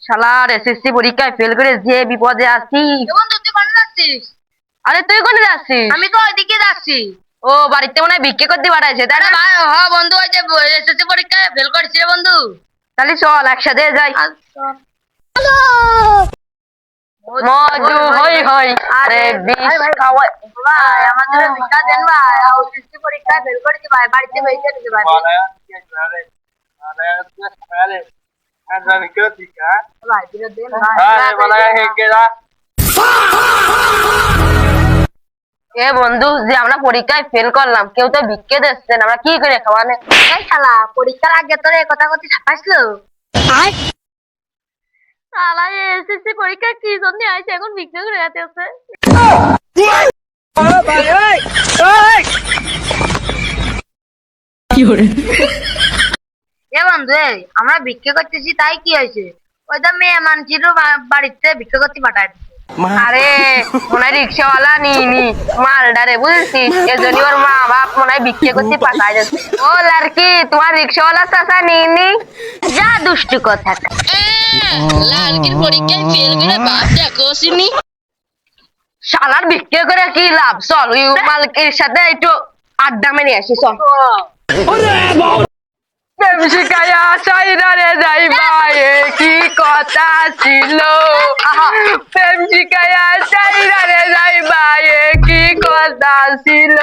শালার এসএসসি পরীক্ষায় ফেল করে যে বিপদে আছি। বন্ধু তুই কোন যাচ্ছিস? আরে তুই কোনে যাচ্ছিস? আমি তো ওইদিকে যাচ্ছি। ও বাড়িতে মনে হয় ভিক্ষে করতে পাঠাইছে তাই না? ভাই হ্যাঁ বন্ধু, ওই যে এসএসসি পরীক্ষায় ফেল করেছি রে বন্ধু। তাহলে চল একসাথে যাই। মজু হই হই আরে বিষ খাওয়াই। ভাই আমাদের ভিক্ষা দেন ভাই, এসএসসি পরীক্ষায় ফেল করেছি ভাই, বাড়িতে বেঁচে দিতে ভাই। ভাই ফেরত দেন ভাই। এ বন্ধু, যে আমরা পরীক্ষায় ফেল করলাম কেউ তো ভিক্ষে দিচ্ছে না, আমরা কি করে খাওয়ানে? এই শালা পরীক্ষার আগে তোর এই কথা কথা ছাপাইছিল? শালা এসএসসি পরীক্ষা কি জন্য আইছে, এখন ভিক্ষে করে যাচ্ছে। এ বন্ধু এই আমরা ভিক্ষা করতেছি তাই কি হয়েছে? ওই তো মেয়ে মানছিল বাড়িতে ভিক্ষা করতে পাঠায় দিছে। আরে মনে হয় রিক্সাওয়ালা নিনি মালডারে বুঝেছিস, এজন্য ওর মা বাপ মনে হয় ভিক্ষে করতে পাঠায় যাচ্ছে। ও লড়কি, তোমার রিক্সাওয়ালা চাচা নিনি যা দুষ্টু কথা। লালকির পরীক্ষায় ফেল করে বাপ দেখো সিনি। শালার ভিক্ষে করে কি লাভ, চল ওই মালকির সাথে একটু আড্ডা মেরে আসি চল। প্রেম শিখাইয়া সাইরারে যাইবা কি কথা ছিল, প্রেম শিখাইয়া সাইরারে যাইবা কি কথা ছিল।